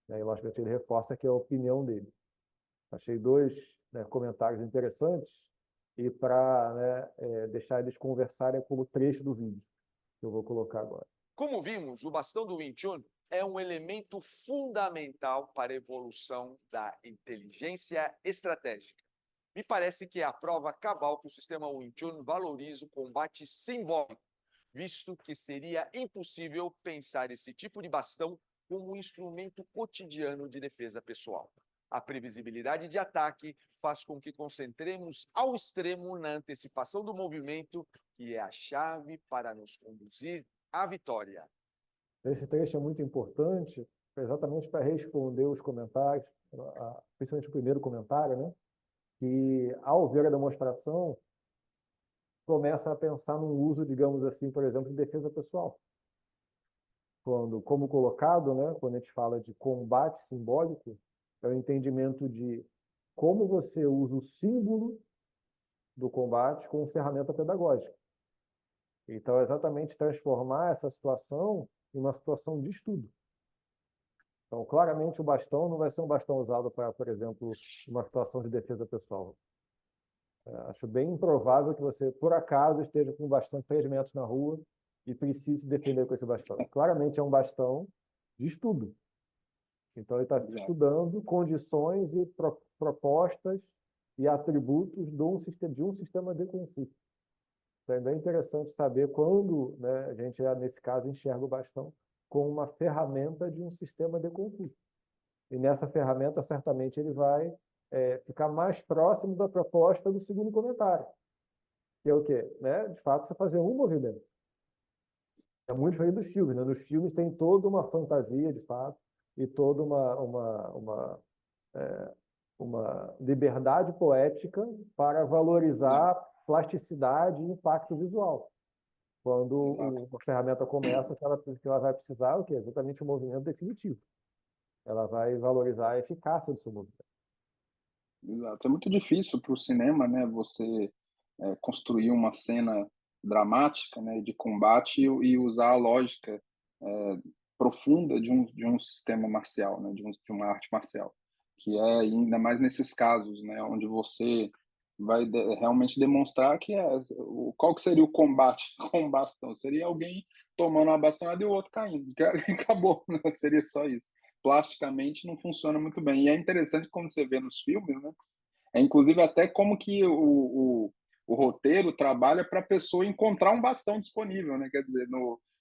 E, logicamente, ele reforça que é a opinião dele. Achei dois, né, comentários interessantes e para, né, deixar eles conversarem como trecho do vídeo que eu vou colocar agora. Como vimos, o bastão do Wing Chun é um elemento fundamental para a evolução da inteligência estratégica. Me parece que é a prova cabal que o sistema Wing Chun valoriza o combate simbólico, visto que seria impossível pensar esse tipo de bastão como um instrumento cotidiano de defesa pessoal. A previsibilidade de ataque faz com que concentremos ao extremo na antecipação do movimento, que é a chave para nos conduzir à vitória. Esse trecho é muito importante, exatamente para responder os comentários, principalmente o primeiro comentário, né? Que, ao ver a demonstração, começa a pensar num uso, digamos assim, por exemplo, de defesa pessoal. Como colocado, né, quando a gente fala de combate simbólico, é o entendimento de como você usa o símbolo do combate como ferramenta pedagógica. Então, é exatamente transformar essa situação em uma situação de estudo. Então, claramente, o bastão não vai ser um bastão usado para, por exemplo, uma situação de defesa pessoal. Acho bem improvável que você, por acaso, esteja com um bastão 3 metros na rua e precise se defender com esse bastão. Claramente é um bastão de estudo. Então, ele está estudando condições e propostas e atributos de um sistema de Kung Fu. Então, é bem interessante saber quando, né, a gente, nesse caso, enxerga o bastão como uma ferramenta de um sistema de Kung Fu. E nessa ferramenta, certamente, ele vai ficar mais próximo da proposta do segundo comentário, que é o quê? Né? De fato, você fazer um movimento. É muito diferente dos filmes, né? Nos filmes tem toda uma fantasia, de fato, e toda uma liberdade poética para valorizar plasticidade e impacto visual. Quando Exato. uma ferramenta começa, o que ela vai precisar é o quê? Exatamente o movimento definitivo. Ela vai valorizar a eficácia do seu movimento. Exato. É muito difícil para o cinema, né, você construir uma cena dramática, né, de combate e usar a lógica profunda de um sistema marcial, né, de uma arte marcial, que é ainda mais nesses casos, né, onde você vai realmente demonstrar que qual que seria o combate com bastão? Seria alguém tomando uma bastonada e o outro caindo. Acabou, né? Seria só isso. Plasticamente não funciona muito bem. E é interessante quando você vê nos filmes, né? É inclusive até como que o roteiro trabalha para a pessoa encontrar um bastão disponível, né? Quer dizer,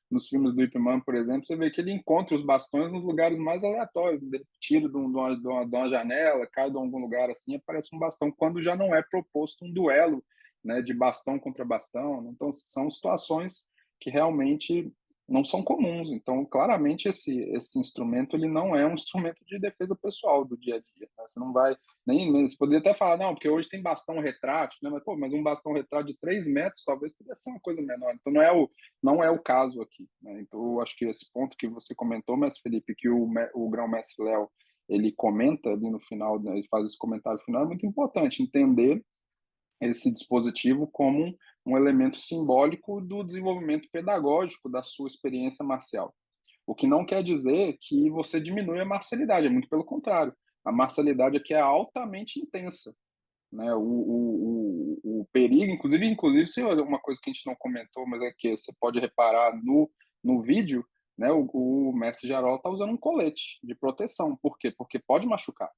nos filmes do Ip Man, por exemplo, você vê que ele encontra os bastões nos lugares mais aleatórios. Ele tira de uma janela, cai de algum lugar assim, aparece um bastão, quando já não é proposto um duelo, né, de bastão contra bastão. Então, são situações que realmente não são comuns. Então, claramente, esse instrumento ele não é um instrumento de defesa pessoal do dia a dia. Né? Você não vai nem você poderia até falar, não, porque hoje tem bastão retrátil, né? Mas, pô, mas um bastão retrátil de 3 metros talvez poderia ser uma coisa menor. Então não é o caso aqui. Né? Então eu acho que esse ponto que você comentou, mestre Felipe, que o grão-mestre Léo ele comenta ali no final, né, ele faz esse comentário final, é muito importante entender esse dispositivo como um elemento simbólico do desenvolvimento pedagógico da sua experiência marcial. O que não quer dizer que você diminui a marcialidade, é muito pelo contrário. A marcialidade aqui é altamente intensa. Né? O perigo, inclusive, se é uma coisa que a gente não comentou, mas é que você pode reparar no vídeo, né? O mestre Jarol está usando um colete de proteção. Por quê? Porque pode machucar.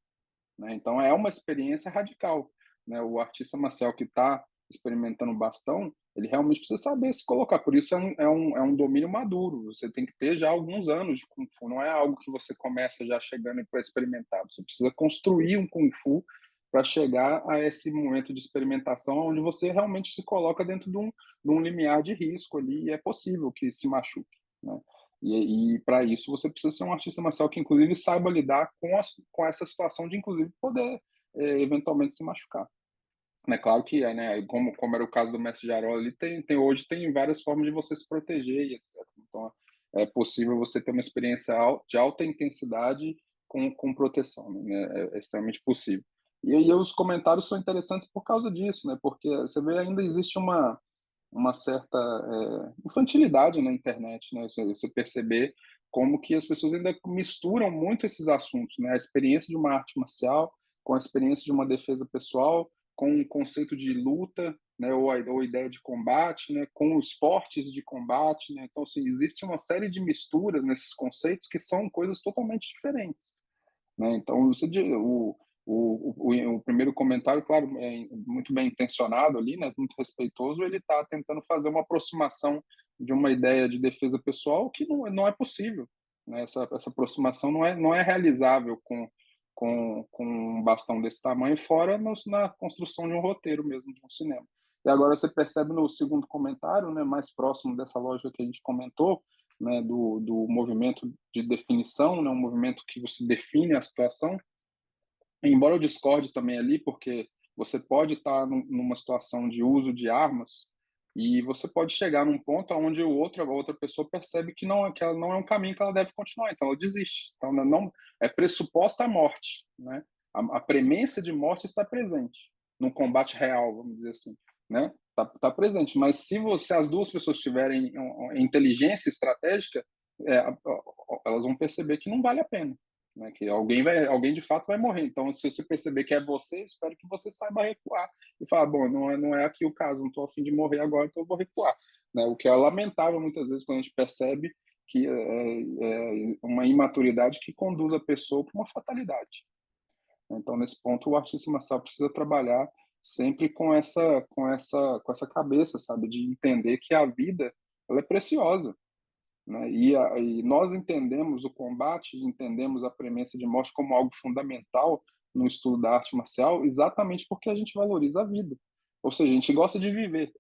Né? Então é uma experiência radical. Né? O artista marcial que está experimentando bastão, ele realmente precisa saber se colocar. Por isso é um domínio maduro. Você tem que ter já alguns anos de Kung Fu. Não é algo que você começa já chegando para experimentar. Você precisa construir um Kung Fu para chegar a esse momento de experimentação onde você realmente se coloca dentro de um limiar de risco ali e é possível que se machuque. Né? E para isso você precisa ser um artista marcial que, inclusive, saiba lidar com essa situação de, inclusive, poder eventualmente se machucar. É claro que, né, como era o caso do mestre Jarol, ele hoje tem várias formas de você se proteger e etc. Então, é possível você ter uma experiência de alta intensidade com proteção, né? É extremamente possível. E aí os comentários são interessantes por causa disso, né? Porque você vê ainda existe uma certa infantilidade na internet, né? Você perceber como que as pessoas ainda misturam muito esses assuntos, né? A experiência de uma arte marcial com a experiência de uma defesa pessoal, com o conceito de luta, né? Ou a ideia de combate, né? Com os esportes de combate, né? Então, assim, existe uma série de misturas nesses conceitos que são coisas totalmente diferentes. Né? Então, o primeiro comentário, claro, é muito bem intencionado ali, né? Muito respeitoso, ele está tentando fazer uma aproximação de uma ideia de defesa pessoal que não é possível. Né? Essa aproximação não é realizável com um bastão desse tamanho, fora na construção de um roteiro mesmo, de um cinema. E agora você percebe no segundo comentário, né, mais próximo dessa lógica que a gente comentou, né, do movimento de definição, né, um movimento que você define a situação, embora eu discorde também ali, porque você pode estar numa situação de uso de armas e você pode chegar num ponto onde a outra pessoa percebe que ela não é um caminho que ela deve continuar, então ela desiste. Então não é pressuposta a morte, né? A premência de morte está presente num combate real, vamos dizer assim, né? Tá presente, mas se as duas pessoas tiverem inteligência estratégica, elas vão perceber que não vale a pena, né? Que alguém de fato vai morrer. Então, se você perceber que é você, espero que você saiba recuar e falar, bom, não é aqui o caso, não estou a fim de morrer agora, então eu vou recuar, né? O que é lamentável muitas vezes quando a gente percebe que é uma imaturidade que conduz a pessoa para uma fatalidade. Então, nesse ponto, o artista marcial precisa trabalhar sempre com essa cabeça, sabe, de entender que a vida ela é preciosa, né? E nós entendemos o combate, entendemos a premissa de morte como algo fundamental no estudo da arte marcial, exatamente porque a gente valoriza a vida. Ou seja, a gente gosta de viver.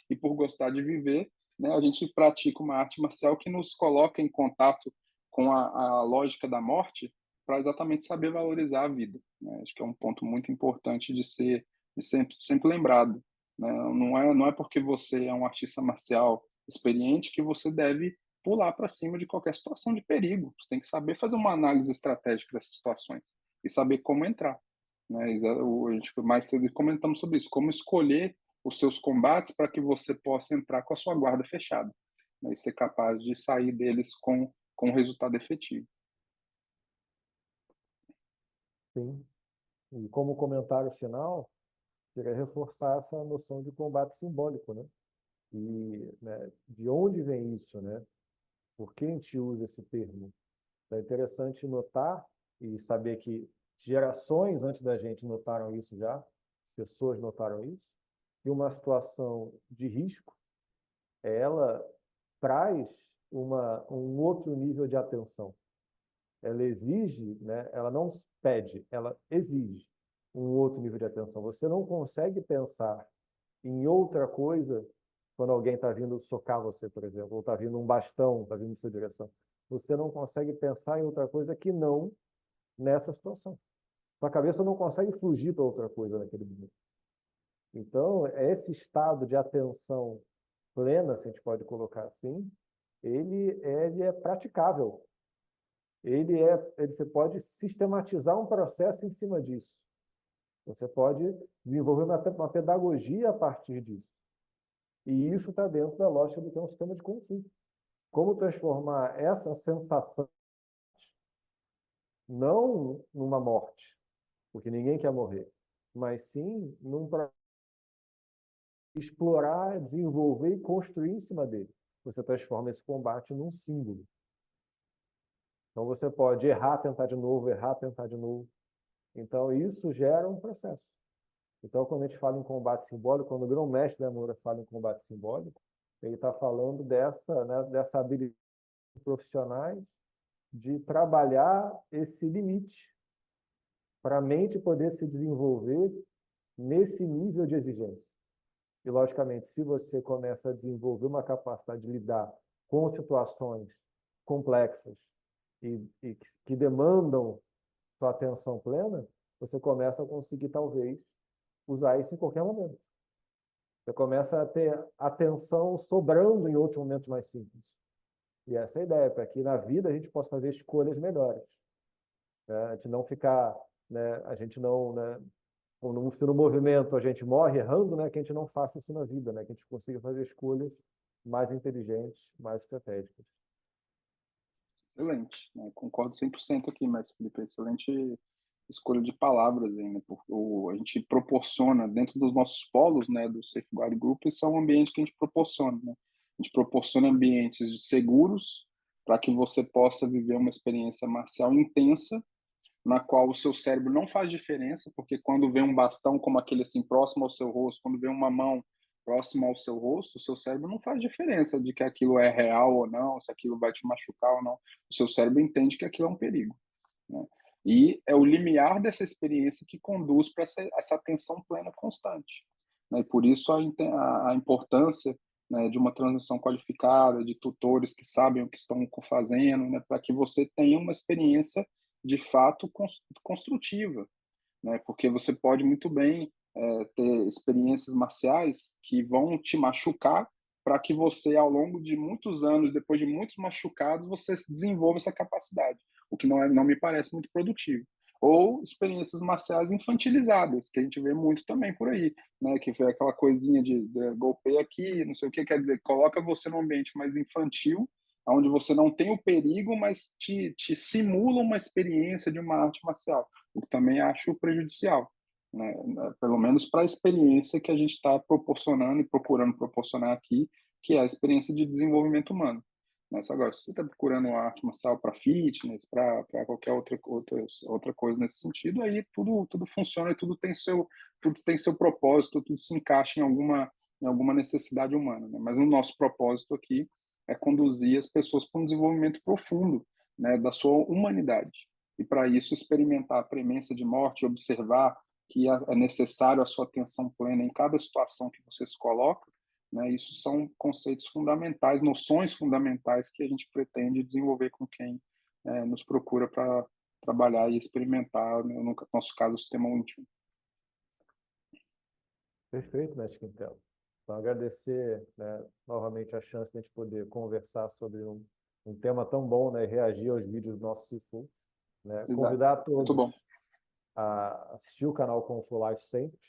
E por gostar de viver, né, a gente pratica uma arte marcial que nos coloca em contato com a lógica da morte para exatamente saber valorizar a vida, né? Acho que é um ponto muito importante de sempre lembrado, né? Não é porque você é um artista marcial experiente que você deve pular para cima de qualquer situação de perigo. Você tem que saber fazer uma análise estratégica dessas situações e saber como entrar, né? A gente mais cedo comentamos sobre isso, como escolher os seus combates para que você possa entrar com a sua guarda fechada, né, e ser capaz de sair deles com um resultado efetivo. Sim. E como comentário final, queria reforçar essa noção de combate simbólico, né? E, né, de onde vem isso, né? Por que a gente usa esse termo? É interessante notar e saber que gerações antes da gente notaram isso já, pessoas notaram isso, e uma situação de risco, ela traz um outro nível de atenção. Ela exige, né? Ela não pede, ela exige um outro nível de atenção. Você não consegue pensar em outra coisa quando alguém está vindo socar você, por exemplo, ou está vindo um bastão, está vindo em sua direção. Você não consegue pensar em outra coisa que não nessa situação. Sua cabeça não consegue fugir para outra coisa naquele momento. Então, esse estado de atenção plena, se a gente pode colocar assim, ele é praticável. Você pode sistematizar um processo em cima disso. Você pode desenvolver uma pedagogia a partir disso. E isso está dentro da lógica do que é um sistema de Kung Fu. Como transformar essa sensação não numa morte, porque ninguém quer morrer, mas sim explorar, desenvolver e construir em cima dele. Você transforma esse combate num símbolo. Então você pode errar, tentar de novo, errar, tentar de novo. Então isso gera um processo. Então quando a gente fala em combate simbólico, quando o grão-mestre da Moura fala em combate simbólico, ele está falando dessa habilidade profissionais de trabalhar esse limite para a mente poder se desenvolver nesse nível de exigência. E, logicamente, se você começa a desenvolver uma capacidade de lidar com situações complexas e que demandam sua atenção plena, você começa a conseguir, talvez, usar isso em qualquer momento. Você começa a ter atenção sobrando em outros momentos mais simples. E essa é a ideia, para que na vida a gente possa fazer escolhas melhores. Né? A gente não ficar, né, a gente não, né, se no movimento a gente morre errando, né, que a gente não faça isso na vida, né, que a gente consiga fazer escolhas mais inteligentes, mais estratégicas. Excelente, né? Concordo 100% aqui, mas Felipe, excelente escolha de palavras aí, né? Porque a gente proporciona dentro dos nossos polos, né, do Safeguard Group, esse é um ambiente que a gente proporciona, né? A gente proporciona ambientes seguros para que você possa viver uma experiência marcial intensa, na qual o seu cérebro não faz diferença, porque quando vem um bastão como aquele assim próximo ao seu rosto, quando vem uma mão próxima ao seu rosto, o seu cérebro não faz diferença de que aquilo é real ou não, se aquilo vai te machucar ou não. O seu cérebro entende que aquilo é um perigo, né? E é o limiar dessa experiência que conduz para essa atenção plena constante, né? E por isso a importância, né, de uma transmissão qualificada, de tutores que sabem o que estão fazendo, né, para que você tenha uma experiência de fato construtiva, né? Porque você pode muito bem ter experiências marciais que vão te machucar para que você, ao longo de muitos anos, depois de muitos machucados, você desenvolva essa capacidade, o que não me parece muito produtivo. Ou experiências marciais infantilizadas, que a gente vê muito também por aí, né? Que foi aquela coisinha de golpeia aqui, não sei o que, quer dizer, coloca você num ambiente mais infantil, onde você não tem o perigo, mas te simula uma experiência de uma arte marcial, o que também acho prejudicial, né? Pelo menos para a experiência que a gente está proporcionando e procurando proporcionar aqui, que é a experiência de desenvolvimento humano. Mas agora, se você está procurando uma arte marcial para fitness, para qualquer outra coisa nesse sentido, aí tudo funciona e tudo tem seu propósito, tudo se encaixa em alguma necessidade humana, né? Mas o nosso propósito aqui é conduzir as pessoas para um desenvolvimento profundo, né, da sua humanidade. E para isso experimentar a premência de morte, observar que é necessário a sua atenção plena em cada situação que você se coloca, né? Isso são conceitos fundamentais, noções fundamentais que a gente pretende desenvolver com quem nos procura para trabalhar e experimentar, né, no nosso caso, o sistema 1.21. Perfeito, mestre Quintela. Então, agradecer, né, novamente a chance de a gente poder conversar sobre um tema tão bom, né, e reagir aos vídeos do nosso Sifu, né? Exato. Convidar a Muito todos bom. a assistir o canal Kung Fu Life sempre,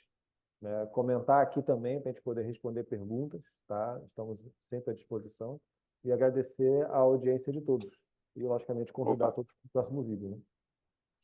né? Comentar aqui também para a gente poder responder perguntas, tá? Estamos sempre à disposição. E agradecer a audiência de todos. E, logicamente, convidar Opa, todos para o próximo vídeo, né?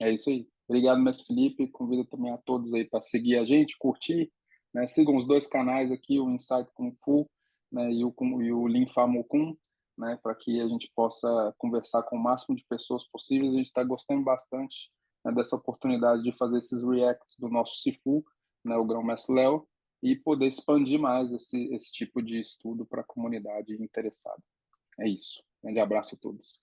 é isso aí. Obrigado, mestre Felipe. Convido também a todos aí para seguir a gente, curtir, né? Sigam os dois canais aqui, o Insight Kung Fu, né, e o Linfamo Kung, né, para que a gente possa conversar com o máximo de pessoas possíveis. A gente está gostando bastante, né, dessa oportunidade de fazer esses reacts do nosso Sifu, né, o Grão-Mestre Léo, e poder expandir mais esse tipo de estudo para a comunidade interessada. É isso. Um grande abraço a todos.